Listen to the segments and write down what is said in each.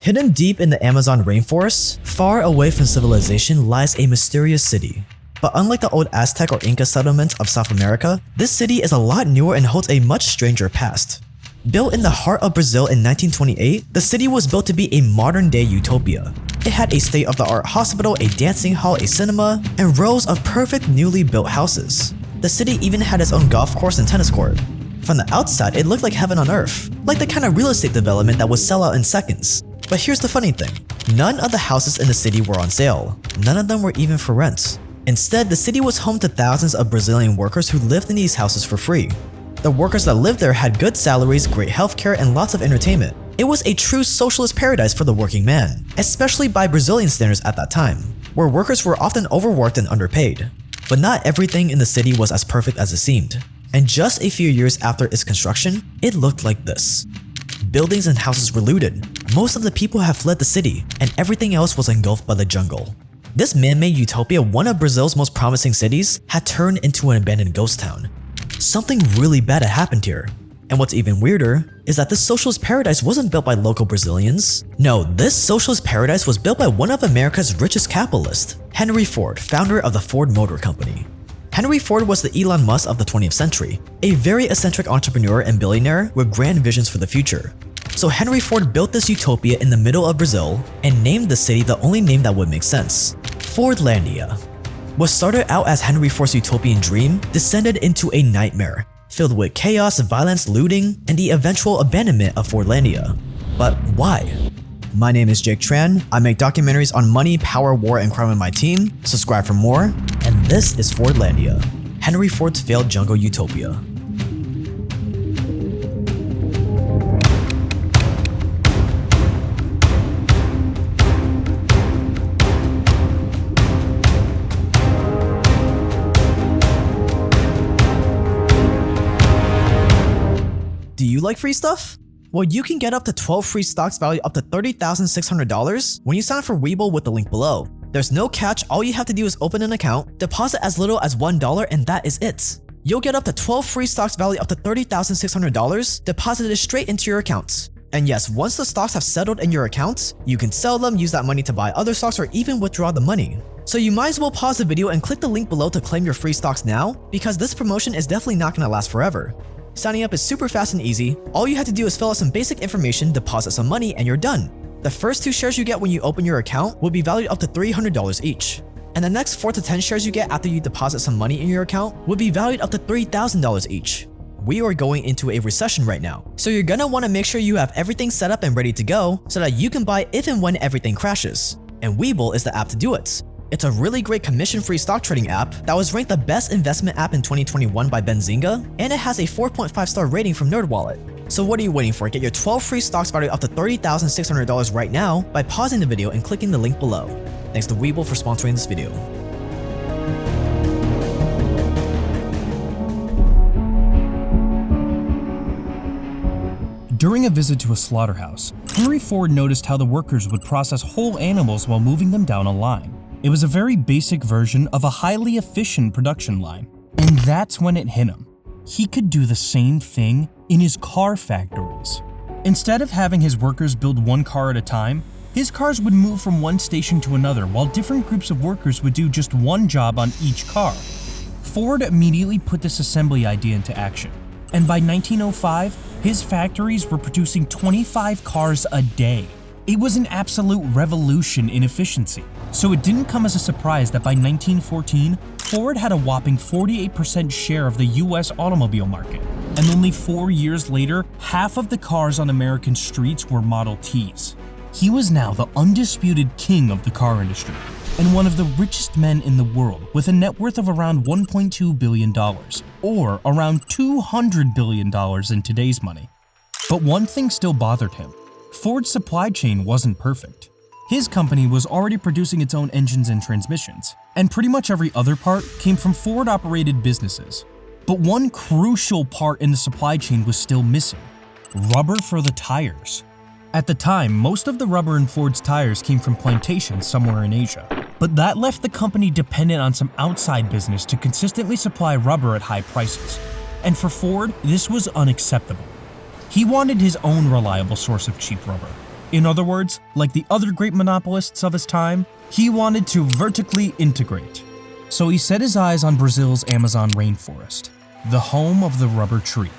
Hidden deep in the Amazon rainforest, far away from civilization lies a mysterious city. But unlike the old Aztec or Inca settlements of South America, this city is a lot newer and holds a much stranger past. Built in the heart of Brazil in 1928, the city was built to be a modern-day utopia. It had a state-of-the-art hospital, a dancing hall, a cinema, and rows of perfect newly built houses. The city even had its own golf course and tennis court. From the outside, it looked like heaven on earth, like the kind of real estate development that would sell out in seconds. But here's the funny thing, none of the houses in the city were on sale. None of them were even for rent. Instead, the city was home to thousands of Brazilian workers who lived in these houses for free. The workers that lived there had good salaries, great healthcare, and lots of entertainment. It was a true socialist paradise for the working man, especially by Brazilian standards at that time, where workers were often overworked and underpaid. But not everything in the city was as perfect as it seemed. And just a few years after its construction, it looked like this. Buildings and houses were looted, most of the people had fled the city, and everything else was engulfed by the jungle. This man-made utopia, one of Brazil's most promising cities, had turned into an abandoned ghost town. Something really bad had happened here. And what's even weirder is that this socialist paradise wasn't built by local Brazilians. No, this socialist paradise was built by one of America's richest capitalists, Henry Ford, founder of the Ford Motor Company. Henry Ford was the Elon Musk of the 20th century, a very eccentric entrepreneur and billionaire with grand visions for the future. So Henry Ford built this utopia in the middle of Brazil and named the city the only name that would make sense, Fordlandia. What started out as Henry Ford's utopian dream descended into a nightmare, filled with chaos, violence, looting, and the eventual abandonment of Fordlandia. But why? My name is Jake Tran. I make documentaries on money, power, war, and crime in my team. Subscribe for more. And this is Fordlandia, Henry Ford's failed jungle utopia. Do you like free stuff? Well, you can get up to 12 free stocks valued up to $30,600 when you sign up for Webull with the link below. There's no catch, all you have to do is open an account, deposit as little as $1, and that is it. You'll get up to 12 free stocks valued up to $30,600 deposited straight into your accounts. And yes, once the stocks have settled in your accounts, you can sell them, use that money to buy other stocks, or even withdraw the money. So you might as well pause the video and click the link below to claim your free stocks now, because this promotion is definitely not going to last forever. Signing up is super fast and easy. All you have to do is fill out some basic information, deposit some money, and you're done. The first 2 shares you get when you open your account will be valued up to $300 each. And the next 4 to 10 shares you get after you deposit some money in your account will be valued up to $3,000 each. We are going into a recession right now, so you're gonna want to make sure you have everything set up and ready to go so that you can buy if and when everything crashes. And Webull is the app to do it. It's a really great commission-free stock trading app that was ranked the best investment app in 2021 by Benzinga, and it has a 4.5-star rating from NerdWallet. So what are you waiting for? Get your 12 free stocks valued up to $30,600 right now by pausing the video and clicking the link below. Thanks to Webull for sponsoring this video. During a visit to a slaughterhouse, Henry Ford noticed how the workers would process whole animals while moving them down a line. It was a very basic version of a highly efficient production line. And that's when it hit him. He could do the same thing in his car factories. Instead of having his workers build one car at a time, his cars would move from one station to another while different groups of workers would do just one job on each car. Ford immediately put this assembly idea into action. And by 1905, his factories were producing 25 cars a day. It was an absolute revolution in efficiency. So it didn't come as a surprise that by 1914, Ford had a whopping 48% share of the US automobile market. And only 4 years later, half of the cars on American streets were Model Ts. He was now the undisputed king of the car industry, and one of the richest men in the world with a net worth of around $1.2 billion, or around $200 billion in today's money. But one thing still bothered him. Ford's supply chain wasn't perfect. His company was already producing its own engines and transmissions, and pretty much every other part came from Ford-operated businesses. But one crucial part in the supply chain was still missing: rubber for the tires. At the time, most of the rubber in Ford's tires came from plantations somewhere in Asia, but that left the company dependent on some outside business to consistently supply rubber at high prices. And for Ford, this was unacceptable. He wanted his own reliable source of cheap rubber. In other words, like the other great monopolists of his time, he wanted to vertically integrate. So he set his eyes on Brazil's Amazon rainforest, the home of the rubber tree.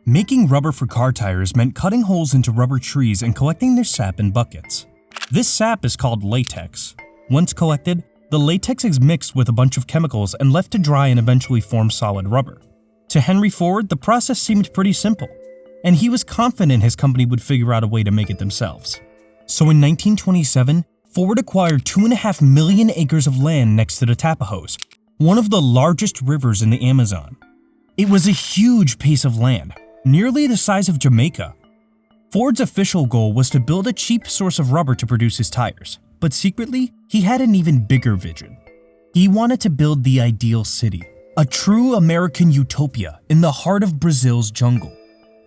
Making rubber for car tires meant cutting holes into rubber trees and collecting their sap in buckets. This sap is called latex. Once collected, the latex is mixed with a bunch of chemicals and left to dry and eventually form solid rubber. To Henry Ford, the process seemed pretty simple, and he was confident his company would figure out a way to make it themselves. So in 1927, Ford acquired 2.5 million acres of land next to the Tapajos, one of the largest rivers in the Amazon. It was a huge piece of land, nearly the size of Jamaica. Ford's official goal was to build a cheap source of rubber to produce his tires, but secretly, he had an even bigger vision. He wanted to build the ideal city, a true American utopia in the heart of Brazil's jungle.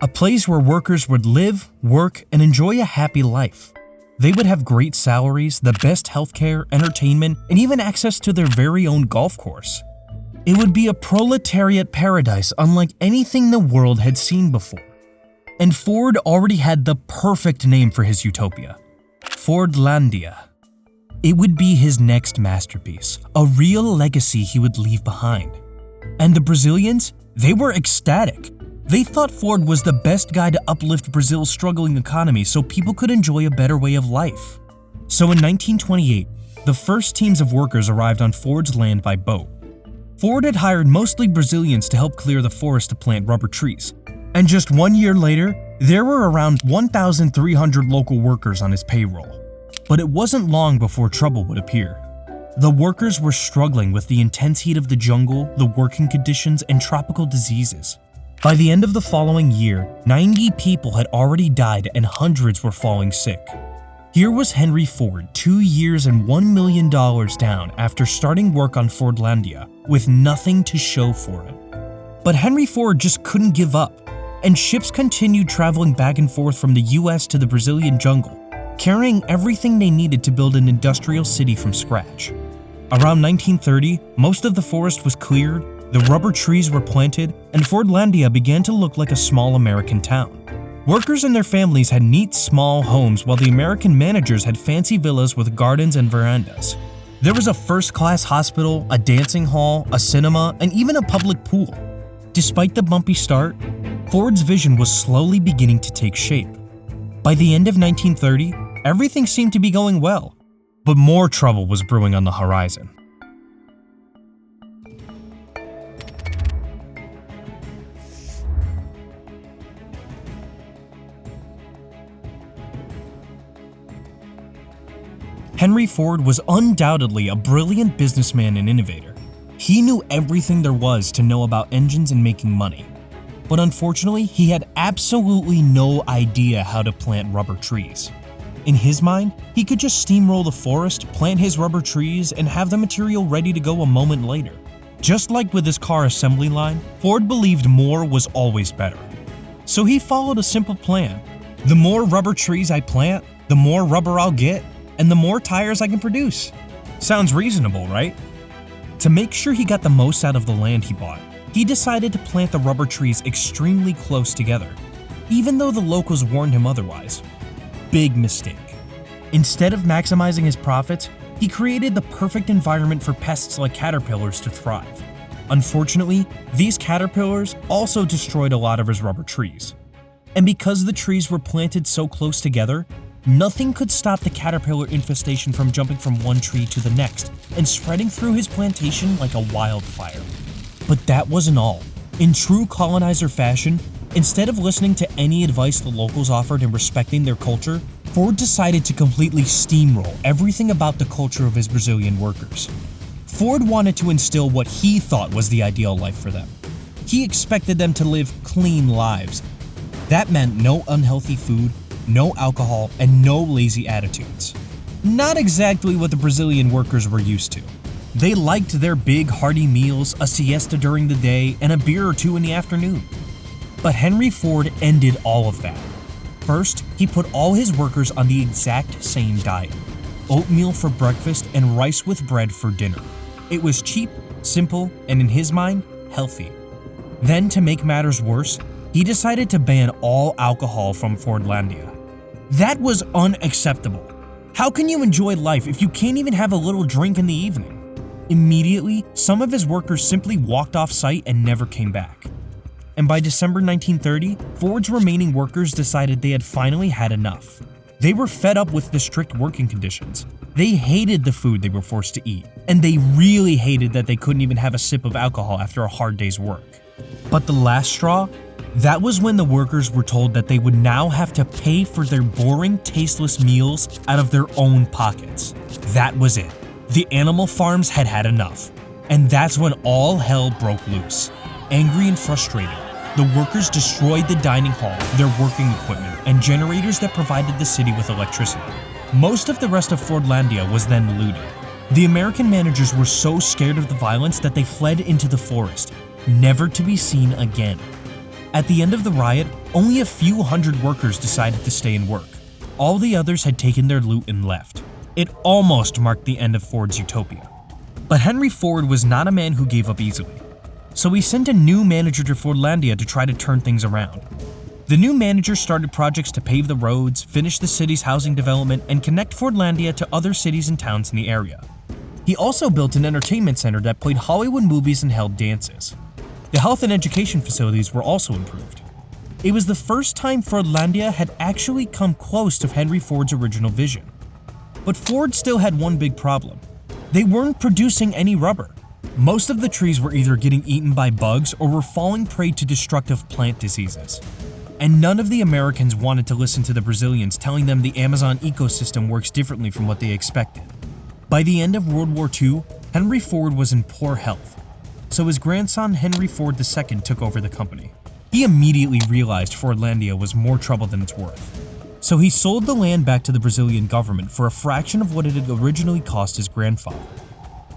A place where workers would live, work, and enjoy a happy life. They would have great salaries, the best healthcare, entertainment, and even access to their very own golf course. It would be a proletariat paradise unlike anything the world had seen before. And Ford already had the perfect name for his utopia: Fordlandia. It would be his next masterpiece, a real legacy he would leave behind. And the Brazilians, they were ecstatic. They thought Ford was the best guy to uplift Brazil's struggling economy so people could enjoy a better way of life. So in 1928, the first teams of workers arrived on Ford's land by boat. Ford had hired mostly Brazilians to help clear the forest to plant rubber trees. And just 1 year later, there were around 1,300 local workers on his payroll. But it wasn't long before trouble would appear. The workers were struggling with the intense heat of the jungle, the working conditions, and tropical diseases. By the end of the following year, 90 people had already died and hundreds were falling sick. Here was Henry Ford, 2 years and $1 million down after starting work on Fordlandia, with nothing to show for it. But Henry Ford just couldn't give up, and ships continued traveling back and forth from the US to the Brazilian jungle, carrying everything they needed to build an industrial city from scratch. Around 1930, most of the forest was cleared, the rubber trees were planted, and Fordlandia began to look like a small American town. Workers and their families had neat, small homes, while the American managers had fancy villas with gardens and verandas. There was a first-class hospital, a dancing hall, a cinema, and even a public pool. Despite the bumpy start, Ford's vision was slowly beginning to take shape. By the end of 1930, everything seemed to be going well, but more trouble was brewing on the horizon. Henry Ford was undoubtedly a brilliant businessman and innovator. He knew everything there was to know about engines and making money. But unfortunately, he had absolutely no idea how to plant rubber trees. In his mind, he could just steamroll the forest, plant his rubber trees, and have the material ready to go a moment later. Just like with his car assembly line, Ford believed more was always better. So he followed a simple plan. The more rubber trees I plant, the more rubber I'll get, and the more tires I can produce. Sounds reasonable, right? To make sure he got the most out of the land he bought, he decided to plant the rubber trees extremely close together, even though the locals warned him otherwise. Big mistake. Instead of maximizing his profits, he created the perfect environment for pests like caterpillars to thrive. Unfortunately, these caterpillars also destroyed a lot of his rubber trees. And because the trees were planted so close together, nothing could stop the caterpillar infestation from jumping from one tree to the next and spreading through his plantation like a wildfire. But that wasn't all. In true colonizer fashion, instead of listening to any advice the locals offered and respecting their culture, Ford decided to completely steamroll everything about the culture of his Brazilian workers. Ford wanted to instill what he thought was the ideal life for them. He expected them to live clean lives. That meant no unhealthy food, no alcohol, and no lazy attitudes. Not exactly what the Brazilian workers were used to. They liked their big hearty meals, a siesta during the day, and a beer or two in the afternoon. But Henry Ford ended all of that. First, he put all his workers on the exact same diet: oatmeal for breakfast and rice with bread for dinner. It was cheap, simple, and in his mind, healthy. Then, to make matters worse, he decided to ban all alcohol from Fordlandia. That was unacceptable. How can you enjoy life if you can't even have a little drink in the evening? Immediately, some of his workers simply walked off site and never came back. And by December 1930, Ford's remaining workers decided they had finally had enough. They were fed up with the strict working conditions. They hated the food they were forced to eat, and they really hated that they couldn't even have a sip of alcohol after a hard day's work. But the last straw? That was when the workers were told that they would now have to pay for their boring, tasteless meals out of their own pockets. That was it. The animal farms had had enough. And that's when all hell broke loose. Angry and frustrated, the workers destroyed the dining hall, their working equipment, and generators that provided the city with electricity. Most of the rest of Fordlandia was then looted. The American managers were so scared of the violence that they fled into the forest, never to be seen again. At the end of the riot, only a few hundred workers decided to stay and work. All the others had taken their loot and left. It almost marked the end of Ford's utopia. But Henry Ford was not a man who gave up easily. So he sent a new manager to Fordlandia to try to turn things around. The new manager started projects to pave the roads, finish the city's housing development, and connect Fordlandia to other cities and towns in the area. He also built an entertainment center that played Hollywood movies and held dances. The health and education facilities were also improved. It was the first time Fordlandia had actually come close to Henry Ford's original vision. But Ford still had one big problem. They weren't producing any rubber. Most of the trees were either getting eaten by bugs or were falling prey to destructive plant diseases. And none of the Americans wanted to listen to the Brazilians telling them the Amazon ecosystem works differently from what they expected. By the end of World War II, Henry Ford was in poor health. So his grandson Henry Ford II took over the company. He immediately realized Fordlandia was more trouble than it's worth. So he sold the land back to the Brazilian government for a fraction of what it had originally cost his grandfather.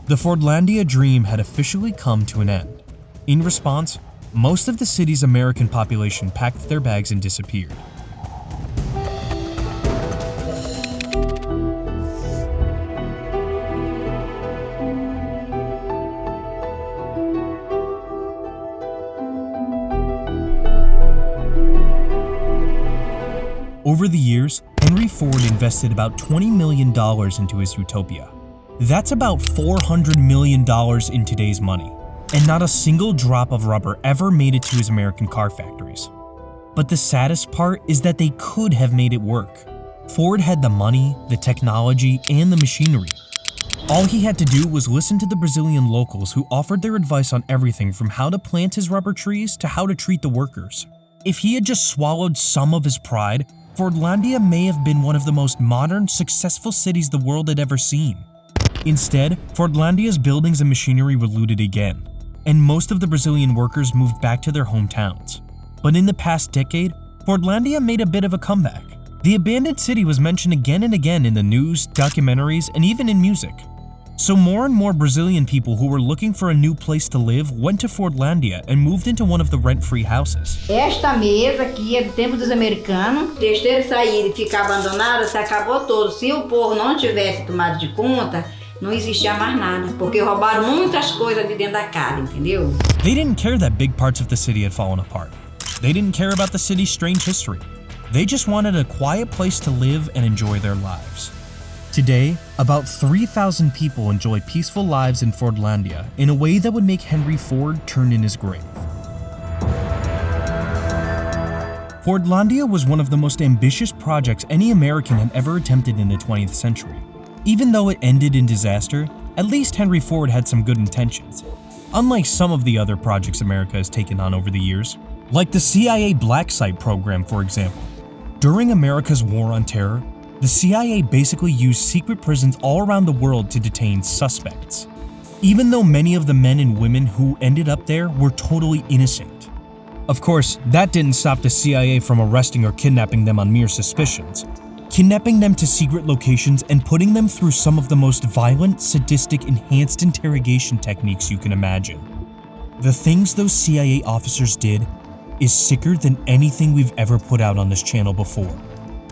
The Fordlandia dream had officially come to an end. In response, most of the city's American population packed their bags and disappeared. Over the years, Henry Ford invested about $20 million into his utopia. That's about $400 million in today's money, and not a single drop of rubber ever made it to his American car factories. But the saddest part is that they could have made it work. Ford had the money, the technology, and the machinery. All he had to do was listen to the Brazilian locals who offered their advice on everything from how to plant his rubber trees to how to treat the workers. If he had just swallowed some of his pride, Fordlandia may have been one of the most modern, successful cities the world had ever seen. Instead, Fordlandia's buildings and machinery were looted again, and most of the Brazilian workers moved back to their hometowns. But in the past decade, Fordlandia made a bit of a comeback. The abandoned city was mentioned again and again in the news, documentaries, and even in music. So more and more Brazilian people who were looking for a new place to live went to Fordlandia and moved into one of the rent-free houses. Esta mesa aqui é do tempo dos americanos. Deixa ele sair e ficar abandonada, se acabou todo. Se o povo não tivesse tomado de conta, não existia mais nada, porque roubaram muitas coisas de dentro da casa, entendeu? They didn't care that big parts of the city had fallen apart. They didn't care about the city's strange history. They just wanted a quiet place to live and enjoy their lives. Today, about 3,000 people enjoy peaceful lives in Fordlandia in a way that would make Henry Ford turn in his grave. Fordlandia was one of the most ambitious projects any American had ever attempted in the 20th century. Even though it ended in disaster, at least Henry Ford had some good intentions. Unlike some of the other projects America has taken on over the years, like the CIA Black Site program, for example. During America's war on terror, the CIA basically used secret prisons all around the world to detain suspects, even though many of the men and women who ended up there were totally innocent. Of course, that didn't stop the CIA from arresting or kidnapping them on mere suspicions, kidnapping them to secret locations and putting them through some of the most violent, sadistic, enhanced interrogation techniques you can imagine. The things those CIA officers did is sicker than anything we've ever put out on this channel before.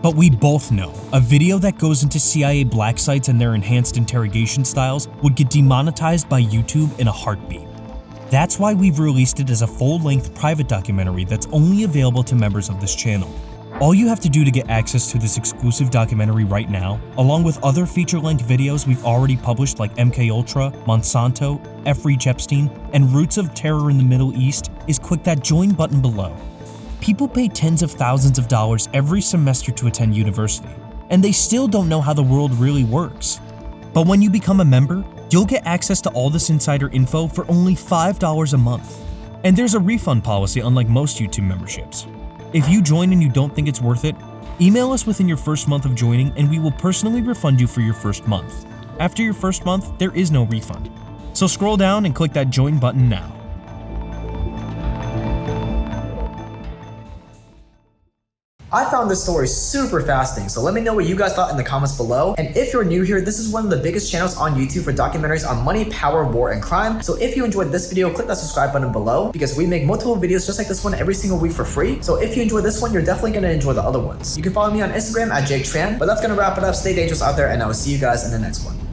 But we both know a video that goes into CIA black sites and their enhanced interrogation styles would get demonetized by YouTube in a heartbeat. That's why we've released it as a full-length private documentary that's only available to members of this channel. All you have to do to get access to this exclusive documentary right now, along with other feature-length videos we've already published like MKUltra, Monsanto, F. Reach Epstein, and Roots of Terror in the Middle East, is click that join button below. People pay tens of thousands of dollars every semester to attend university, and they still don't know how the world really works. But when you become a member, you'll get access to all this insider info for only $5 a month. And there's a refund policy unlike most YouTube memberships. If you join and you don't think it's worth it, email us within your first month of joining and we will personally refund you for your first month. After your first month, there is no refund. So scroll down and click that join button now. I found this story super fascinating, so let me know what you guys thought in the comments below. And if you're new here, this is one of the biggest channels on YouTube for documentaries on money, power, war, and crime. So if you enjoyed this video, click that subscribe button below because we make multiple videos just like this one every single week for free. So if you enjoyed this one, you're definitely going to enjoy the other ones. You can follow me on Instagram at Jake Tran, but that's going to wrap it up. Stay dangerous out there, and I will see you guys in the next one.